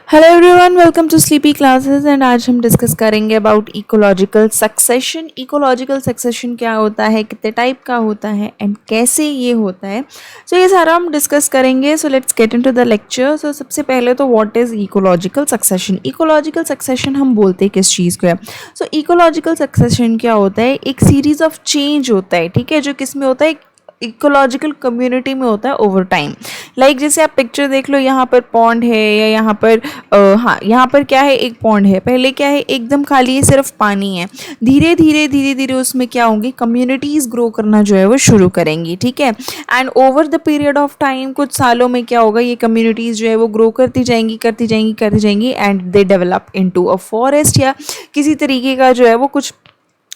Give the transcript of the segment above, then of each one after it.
Hello everyone, welcome to sleepy classes. And आज हम discuss करेंगे about ecological succession. Ecological succession क्या होता है, कितने टाइप का होता है एंड कैसे ये होता है। सो ये सारा हम डिस्कस करेंगे। So let's get into the lecture. So सबसे पहले तो what is ecological succession. Ecological succession हम बोलते हैं किस चीज़ को है। सो इकोलॉजिकल सक्सेशन क्या होता है, एक सीरीज ऑफ चेंज होता है, ठीक है, जो किस में होता है, इकोलॉजिकल कम्युनिटी में होता है ओवर टाइम। लाइक जैसे आप पिक्चर देख लो, यहाँ पर पॉन्ड है या यहाँ पर हाँ, यहाँ पर क्या है, एक पॉन्ड है। पहले क्या है, एकदम खाली है, सिर्फ पानी है। धीरे धीरे उसमें क्या होंगी, कम्युनिटीज़ ग्रो करना जो है वो शुरू करेंगी, ठीक है। And over the period of time, कुछ सालों में क्या होगा, ये कम्युनिटीज़ जो है वो ग्रो करती जाएंगी and they develop into a forest, या किसी तरीके का जो है वो कुछ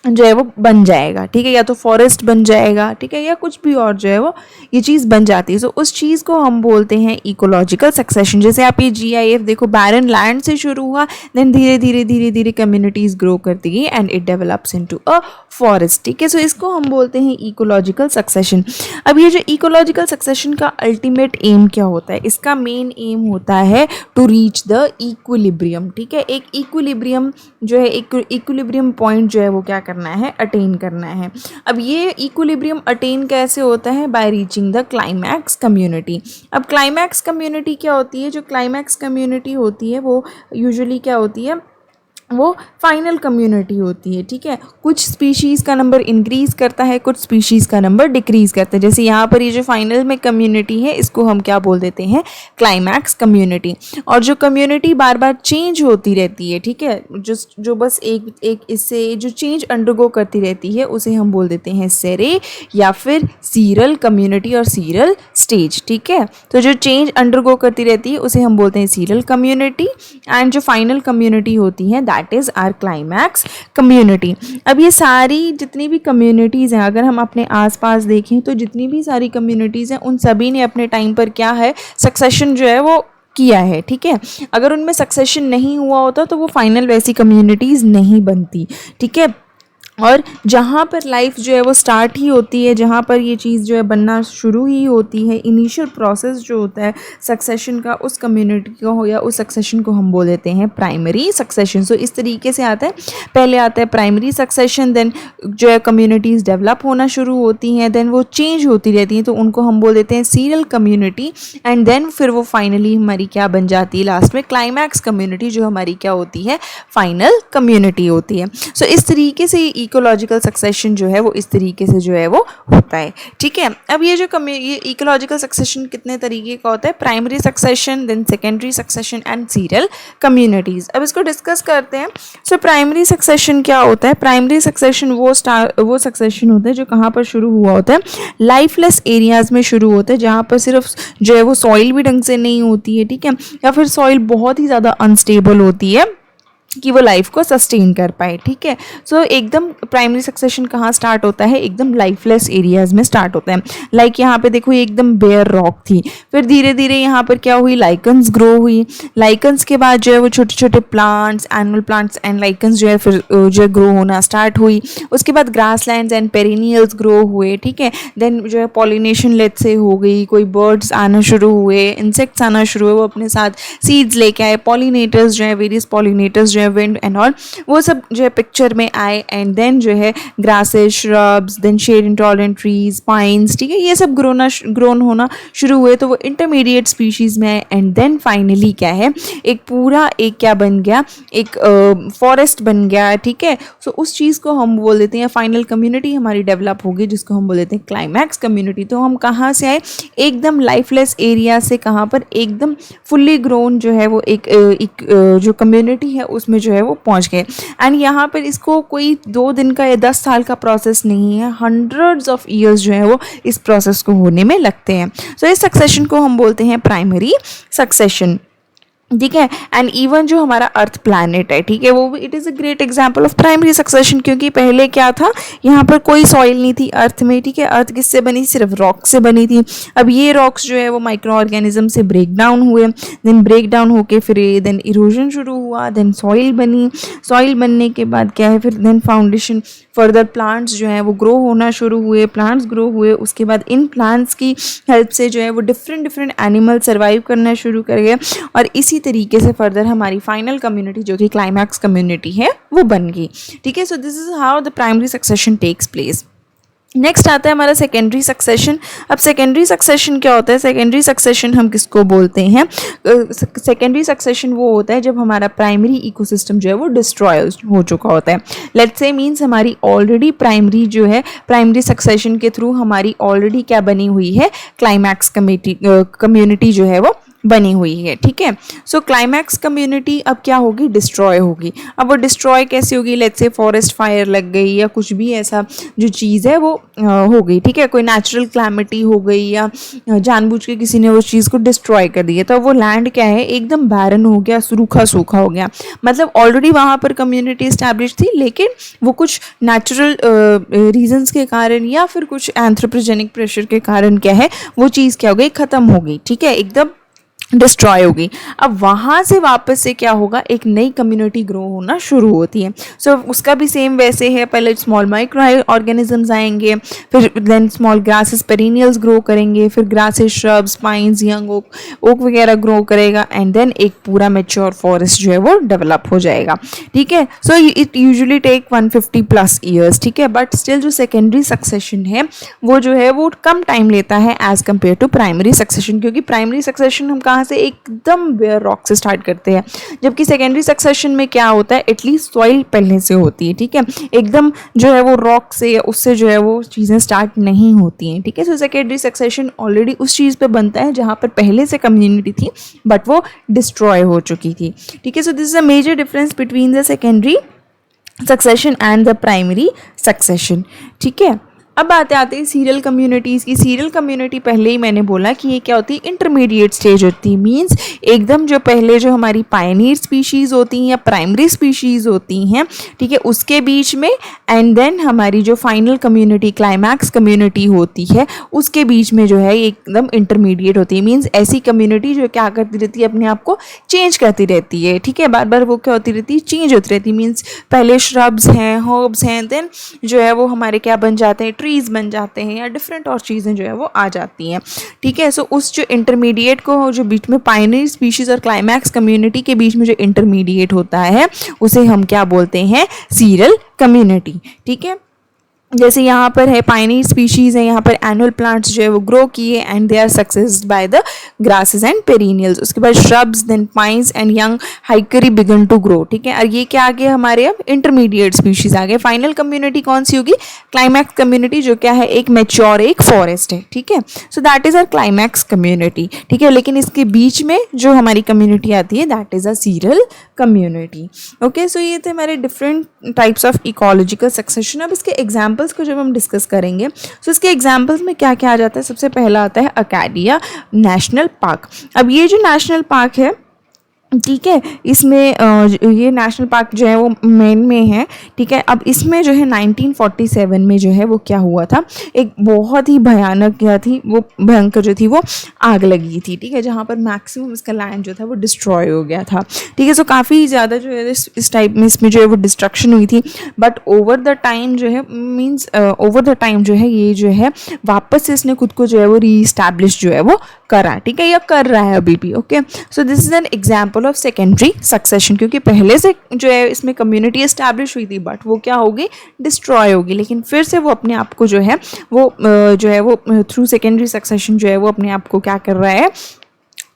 जो है वो बन जाएगा, ठीक है, या तो फॉरेस्ट बन जाएगा, ठीक है, या कुछ भी और जो है वो ये चीज़ बन जाती है। सो उस चीज़ को हम बोलते हैं इकोलॉजिकल सक्सेशन। जैसे आप ये GIF देखो, बैरन लैंड से शुरू हुआ, देन धीरे धीरे कम्युनिटीज़ ग्रो करती गई and it develops into a forest, ठीक है। सो इसको हम बोलते हैं इकोलॉजिकल सक्सेशन। अब ये जो इकोलॉजिकल सक्सेशन का अल्टीमेट एम क्या होता है, इसका मेन एम होता है टू रीच द इक्विलिब्रियम, ठीक है। एक इक्विलिब्रियम जो है, एक इक्विलिब्रियम पॉइंट जो है वो क्या करना है, अटेन करना है। अब ये इक्विलिब्रियम अटेन कैसे होता है, by reaching the climax community. अब क्लाइमैक्स कम्युनिटी क्या होती है, जो क्लाइमैक्स कम्युनिटी होती है वो यूजुअली क्या होती है, वो फाइनल कम्युनिटी होती है, ठीक है। कुछ स्पीशीज़ का नंबर इंक्रीज़ करता है, कुछ स्पीशीज़ का नंबर डिक्रीज़ करता है। जैसे यहाँ पर ये जो फाइनल में कम्युनिटी है, इसको हम क्या बोल देते हैं, क्लाइमैक्स कम्युनिटी। और जो कम्युनिटी बार बार चेंज होती रहती है, ठीक है, जो बस एक इससे जो चेंज अंडरगो करती रहती है, उसे हम बोल देते हैं सेरे या फिर सीरल कम्युनिटी और सीरल स्टेज, ठीक है। तो जो चेंज अंडरगो करती रहती है उसे हम बोलते हैं सीरल कम्युनिटी, एंड जो फाइनल कम्युनिटी होती है that is our climax community. अब ये सारी जितनी भी कम्युनिटीज़ हैं, अगर हम अपने आसपास देखें तो जितनी भी सारी कम्युनिटीज़ हैं, उन सभी ने अपने टाइम पर क्या है, सक्सेशन जो है वो किया है, ठीक है। अगर उनमें सक्सेशन नहीं हुआ होता तो वो फाइनल वैसी कम्युनिटीज़ नहीं बनती, ठीक है। और जहाँ पर लाइफ जो है वो स्टार्ट ही होती है, जहाँ पर ये चीज़ जो है बनना शुरू ही होती है, इनिशियल प्रोसेस जो होता है सक्सेशन का, उस कम्युनिटी का हो या उस सक्सेशन को हम बोल देते हैं प्राइमरी सक्सेशन। सो इस तरीके से आता है, पहले आता है प्राइमरी सक्सेशन, देन जो है कम्युनिटीज़ डेवलप होना शुरू होती हैं, देन वो चेंज होती रहती हैं, तो उनको हम बोल देते हैं सीरियल कम्युनिटी, एंड देन फिर वो फाइनली हमारी क्या बन जाती है, लास्ट में क्लाइमैक्स कम्युनिटी, जो हमारी क्या होती है, फाइनल कम्युनिटी होती है। सो इस तरीके से इकोलॉजिकल सक्सेशन जो है वो इस तरीके से जो है वो होता है, ठीक है। अब ये जो ये इकोलॉजिकल सक्सेशन कितने तरीके का होता है, primary succession, then secondary succession and serial communities. अब इसको डिस्कस करते हैं। सो प्राइमरी सक्सेशन क्या होता है, प्राइमरी सक्सेशन वो सक्सेशन होता है जो कहाँ पर शुरू हुआ होता है, लाइफलेस एरियाज़ में शुरू होता है, जहाँ पर सिर्फ जो है वो सॉइल भी ढंग से नहीं होती है, ठीक है, या फिर सॉइल बहुत ही ज़्यादा अनस्टेबल होती है कि वो लाइफ को सस्टेन कर पाए, ठीक है। सो एकदम प्राइमरी सक्सेशन कहाँ स्टार्ट होता है, एकदम लाइफलेस एरियाज़ में स्टार्ट होता है। लाइक यहाँ पे देखो, ये एकदम बेयर रॉक थी, फिर धीरे धीरे यहाँ पर क्या हुई, लाइकन्स ग्रो हुई। लाइकन्स के बाद जो है वो छोटे छोटे plants, animal plants and lichens जो है फिर जो है ग्रो होना स्टार्ट हुई। उसके बाद grass lands and perennials grow हुए, ठीक है। देन जो है पॉलिनेशन लेट से हो गई, कोई बर्ड्स आना शुरू हुए, इंसेक्ट्स आना शुरू हुए, वो अपने साथ सीड्स लेके आए, पॉलिनेटर्स जो है, various pollinators wind and all, वो सब जो है पिक्चर में आए, एंड देन जो है grasses, shrubs, then shade intolerant trees, pines, ठीक है, ये सब ग्रोन होना शुरू हुए, तो वो इंटरमीडिएट स्पीशीज में आए, एंड देन फाइनली क्या है, एक पूरा एक क्या बन गया, एक फॉरेस्ट बन गया, ठीक है। सो उस चीज़ को हम बोल देते हैं, फाइनल कम्युनिटी हमारी डेवलप होगी, जिसको हम बोल देते हैं क्लाइमैक्स कम्युनिटी। तो हम कहाँ से आए, एकदम लाइफलेस एरिया से कहाँ पर, एकदम फुल्ली ग्रोन जो है वो एक जो कम्युनिटी है उसमें जो है वो पहुंच गए। एंड यहाँ पर इसको कोई 2 दिन का या 10 साल का प्रोसेस नहीं है, हंड्रेड्स ऑफ ईयर्स जो है वो इस प्रोसेस को होने में लगते हैं। सो इस सक्सेशन को हम बोलते हैं प्राइमरी सक्सेशन, ठीक है। एंड इवन जो हमारा अर्थ प्लैनेट है, ठीक है, वो भी it is a great example of primary succession, क्योंकि पहले क्या था, यहाँ पर कोई सॉइल नहीं थी अर्थ में, ठीक है। अर्थ किससे बनी, सिर्फ रॉक से बनी थी। अब ये रॉक्स जो है वो माइक्रो ऑर्गेनिज्म से ब्रेक डाउन हुए, देन ब्रेक डाउन होके फिर देन इरोजन शुरू हुआ, देन सॉइल बनी। सॉइल बनने के बाद क्या है, फिर देन फाउंडेशन, फर्दर प्लांट्स जो हैं वो ग्रो होना शुरू हुए, प्लांट्स ग्रो हुए। उसके बाद इन प्लांट्स की हेल्प से जो है वो डिफरेंट एनिमल सर्वाइव करना शुरू कर गए, और इसी तरीके से फर्दर हमारी फाइनल कम्युनिटी जो कि क्लाइमैक्स कम्युनिटी है वो बन गई, ठीक है। So this is how the primary succession takes place. Next आता है हमारा सेकेंडरी सक्सेशन। अब सेकेंडरी सक्सेशन क्या होता है? सेकेंडरी सक्सेशन हम किसको बोलते हैं? सेकेंडरी सक्सेशन वो होता है जब हमारा प्राइमरी इकोसिस्टम जो है वो डिस्ट्रॉय हो चुका होता है। लेट्स से मीन्स हमारी ऑलरेडी प्राइमरी जो है, प्राइमरी सक्सेशन के थ्रू हमारी ऑलरेडी क्या बनी हुई है? क्लाइमैक्स कम्युनिटी जो है वो बनी हुई है, ठीक है। सो क्लाइमैक्स कम्युनिटी अब क्या होगी? डिस्ट्रॉय होगी। अब वो डिस्ट्रॉय कैसे होगी? लेट्स से फॉरेस्ट फायर लग गई या कुछ भी ऐसा जो चीज़ है वो हो गई, ठीक है। कोई नेचुरल क्लैमिटी हो गई या जानबूझ के किसी ने उस चीज़ को डिस्ट्रॉय कर दिया, तो वो लैंड क्या है? एकदम बैरन हो गया, सूखा सूखा हो गया। मतलब ऑलरेडी वहाँ पर कम्युनिटी इस्टेब्लिश थी, लेकिन वो कुछ नेचुरल रीजंस के कारण या फिर कुछ एंथ्रोपोजेनिक प्रेशर के कारण क्या है? वो चीज़ क्या हो गई? ख़त्म हो गई, ठीक है, एकदम डिस्ट्रॉय होगी। अब वहाँ से वापस से क्या होगा? एक नई कम्युनिटी ग्रो होना शुरू होती है। सो उसका भी सेम वैसे है, पहले स्मॉल माइक्रो ऑर्गेनिजम्स आएंगे, फिर then small grasses perennials grow करेंगे, फिर grasses, shrubs, pines, young oak वगैरह ग्रो करेगा, एंड देन एक पूरा मेच्योर फॉरेस्ट जो है वो डेवलप हो जाएगा, ठीक है। So it usually take 150+ years, ठीक है। बट स्टिल जो सेकेंडरी सक्सेशन है वो जो है वो कम टाइम लेता है as compare to primary succession, क्योंकि प्राइमरी सक्सेशन हम से एकदम बेयर रॉक से स्टार्ट करते हैं, जबकि सेकेंडरी सक्सेशन में क्या होता है? एटलीस्ट सॉइल पहले से होती है, ठीक है। एकदम जो है वो रॉक से या उससे जो है वो चीज़ें स्टार्ट नहीं होती हैं, ठीक है। सो सेकेंडरी सक्सेशन ऑलरेडी उस चीज़ पे बनता है जहाँ पर पहले से कम्युनिटी थी बट वो डिस्ट्रॉय हो चुकी थी, ठीक है। So this is a major difference between the secondary succession and the primary succession, ठीक है। अब बातें आते हैं सीरियल कम्युनिटीज़ की। सीरियल कम्युनिटी पहले ही मैंने बोला कि ये क्या होती है? इंटरमीडिएट स्टेज होती है। मींस एकदम जो पहले जो हमारी पायनियर स्पीशीज़ होती हैं या प्राइमरी स्पीशीज़ होती हैं, ठीक है, उसके बीच में, एंड देन हमारी जो फाइनल कम्युनिटी क्लाइमैक्स कम्युनिटी होती है उसके बीच में जो है एकदम इंटरमीडिएट होती है। मींस ऐसी कम्युनिटी जो क्या करती रहती है? अपने आप को चेंज करती रहती है, ठीक है। बार बार वो क्या होती रहती है? चेंज होती रहती है। मीन्स पहले श्रब्स हैं, हर्ब्स हैं, देन जो है वो हमारे क्या बन जाते हैं? ट्रीज बन जाते हैं या डिफरेंट और चीज़ें जो है वो आ जाती हैं, ठीक है। सो उस जो इंटरमीडिएट को जो बीच में पायनियर स्पीशीज़ और क्लाइमैक्स कम्युनिटी के बीच में जो इंटरमीडिएट होता है उसे हम क्या बोलते हैं? सीरियल कम्युनिटी, ठीक है। जैसे यहाँ पर है पाइनी स्पीशीज़ है, यहाँ पर एनुअल प्लांट्स जो है वो ग्रो किए and they are succeeded by the grasses and perennials. उसके बाद shrubs, then pines and young hickory began to grow, ठीक है। और ये क्या आ गया हमारे? अब इंटरमीडिएट स्पीशीज़ आ गए। फाइनल कम्युनिटी कौन सी होगी? क्लाइमैक्स कम्युनिटी, जो क्या है? एक मैच्योर एक फॉरेस्ट है, ठीक है। So that is our climax community, ठीक है। लेकिन इसके बीच में जो हमारी कम्युनिटी आती है that is a seral community, okay. So ये थे हमारे different types of ecological succession. अब इसके एग्जाम्पल्स को जब हम डिस्कस करेंगे, सो इसके एग्जाम्पल्स में क्या क्या आ जाता है? सबसे पहला आता है अकाडिया नेशनल पार्क। अब ये जो नेशनल पार्क है, ठीक है, इसमें ये नेशनल पार्क जो है वो मेन में है, ठीक है। अब इसमें जो है 1947 में जो है वो क्या हुआ था? एक बहुत ही भयानक क्या थी वो? भयंकर जो थी वो आग लगी थी, ठीक है, जहाँ पर मैक्सिमम इसका लैंड जो था वो डिस्ट्रॉय हो गया था, ठीक है। सो काफ़ी ज़्यादा जो है इस टाइप में इसमें जो है वो डिस्ट्रक्शन हुई थी। बट ओवर द टाइम जो है मीन्स ओवर द टाइम जो है ये जो है वापस से इसने खुद को जो है वो रीइस्टैब्लिश जो है वो करा, ठीक है, या कर रहा है अभी भी, okay. So this is an example of secondary succession, क्योंकि पहले से जो है इसमें कम्युनिटी एस्टैब्लिश हुई थी बट वो क्या होगी? डिस्ट्रॉय होगी। लेकिन फिर से वो अपने आप को जो है वो थ्रू सेकेंडरी सक्सेशन जो है वो अपने आप को क्या कर रहा है?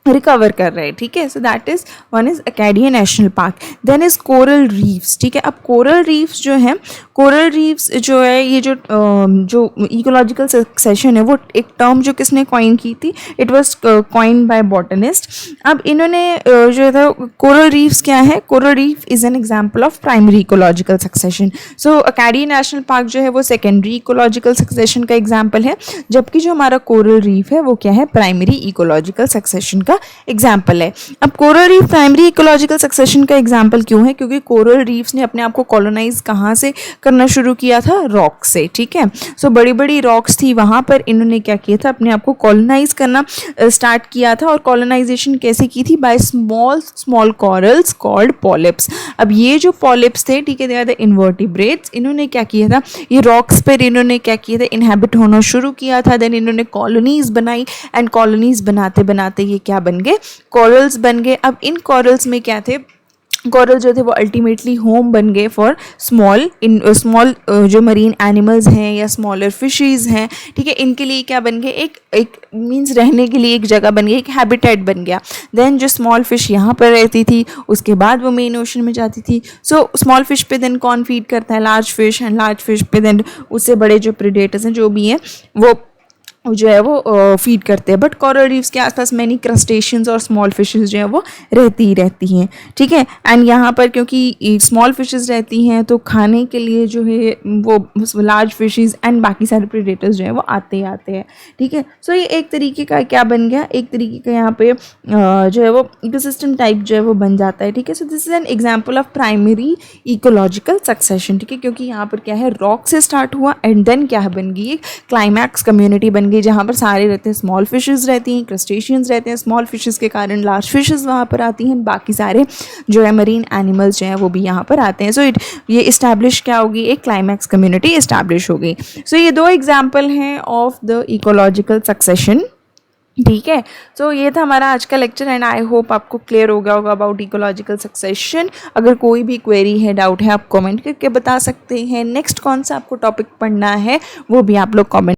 रिकवर कर रहे हैं, ठीक है। So that is one is Acadia national park. Then is coral reefs, ठीक है। अब कोरल रीफ्स जो है, कोरल रीफ्स जो है ये जो इकोलॉजिकल सक्सेशन है वो एक टर्म जो किसने कॉइन की थी? It was coin by botanist. अब इन्होंने जो था कोरल रीफ्स क्या है? Coral reef is an example of primary ecological succession. So Acadia national park जो है वो सेकेंडरी इकोलॉजिकल सक्सेशन का एग्जाम्पल है, जबकि जो हमारा कोरल रीफ है वो क्या है? प्राइमरी इकोलॉजिकल सक्सेशन का एग्जाम्पल है। अब coral reef primary ecological succession का एग्जाम्पल क्यों है? क्योंकि कोरल रीफ्स ने अपने आप को कॉलोनाइज कहाँ से करना शुरू किया था? रॉक से, ठीक है। सो बड़ी बड़ी रॉक्स थी, वहाँ पर इन्होंने क्या किया था, अपने आप को कॉलोनाइज करना स्टार्ट किया था। और कॉलोनाइजेशन कैसे की थी? By small small corals called polyps. अब ये जो पॉलिप्स थे, ठीक है, दे आर द इन्वर्टिब्रेट्स। इन्होंने क्या किया था, ये रॉक्स पर इन्होंने क्या किया था, इनहेबिट होना शुरू किया था। देन इन्होंने कॉलोनीज बनाई एंड कॉलोनीज बनाते बनाते ये क्या बन गए, कॉरल्स बन गए। अब इन कॉरल्स में क्या थे, कॉरल जो थे वो अल्टीमेटली होम बन गए फॉर स्मॉल जो मरीन एनिमल्स हैं या स्मॉलर फिशेस हैं, ठीक है, इनके लिए क्या बन गए, एक मीन्स रहने के लिए एक जगह बन गई, एक हैबिटेट बन गया। देन जो स्मॉल फिश यहाँ पर रहती थी, उसके बाद वो मेन ओशन में जाती थी। सो स्मॉल फिश पे देन कौन फीड करता है, large fish, and large fish पे देन उससे बड़े जो प्रेडेटर्स हैं जो भी हैं वो जो है वो फीड करते हैं। बट कोरल रीफ्स के आसपास मैनी क्रस्टेशियंस और स्मॉल फिशेस जो है वो रहती ही रहती हैं, ठीक है। एंड यहाँ पर क्योंकि स्मॉल फिशेस रहती हैं तो खाने के लिए जो है वो लार्ज फिशेस एंड बाकी सारे प्रेडेटर्स जो है वो आते ही आते हैं, ठीक है। सो ये एक तरीके का क्या बन गया, एक तरीके का यहाँ पे जो है वो इकोसिस्टम टाइप जो है वो बन जाता है, ठीक है। So this is an example of primary ecological succession, ठीक है, क्योंकि यहाँ पर क्या है, रॉक से स्टार्ट हुआ एंड देन क्या बन गई, एक क्लाइमैक्स कम्युनिटी बन गई जहाँ पर सारे रहते हैं, स्मॉल फिशेस रहती हैं, क्रस्टेशियंस रहते हैं, स्मॉल फिशेस के कारण लार्ज फिशेस वहाँ पर आती हैं, बाकी सारे जो है मरीन एनिमल्स जो हैं वो भी यहाँ पर आते हैं। सो ये इस्टेब्लिश क्या होगी, एक क्लाइमैक्स कम्युनिटी इस्टेब्लिश हो गई। सो ये दो एग्जाम्पल हैं ऑफ द इकोलॉजिकल सक्सेशन, ठीक है। सो ये था हमारा आज का लेक्चर एंड आई होप आपको क्लियर हो गया होगा अबाउट इकोलॉजिकल सक्सेशन। अगर कोई भी क्वेरी है, डाउट है, आप कमेंट करके बता सकते हैं। नेक्स्ट कौन सा आपको टॉपिक पढ़ना है वो भी आप लोग कमेंट